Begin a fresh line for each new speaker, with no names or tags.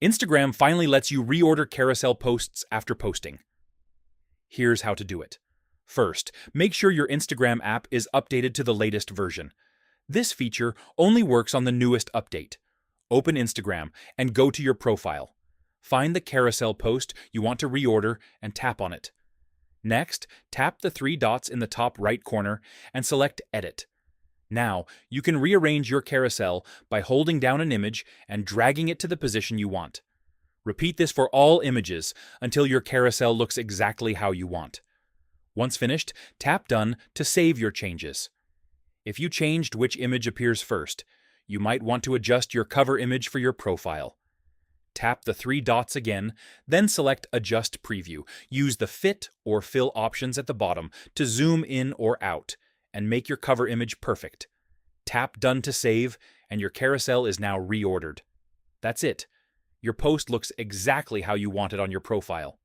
Instagram finally lets you reorder carousel posts after posting. Here's how to do it. First, make sure your Instagram app is updated to the latest version. This feature only works on the newest update. Open Instagram and go to your profile. Find the carousel post you want to reorder and tap on it. Next, tap the three dots in the top right corner and select Edit. Now, you can rearrange your carousel by holding down an image and dragging it to the position you want. Repeat this for all images until your carousel looks exactly how you want. Once finished, tap Done to save your changes. If you changed which image appears first, you might want to adjust your cover image for your profile. Tap the three dots again, then select Adjust Preview. Use the Fit or Fill options at the bottom to zoom in or out and make your cover image perfect. Tap Done to save, and your carousel is now reordered. That's it. Your post looks exactly how you want it on your profile.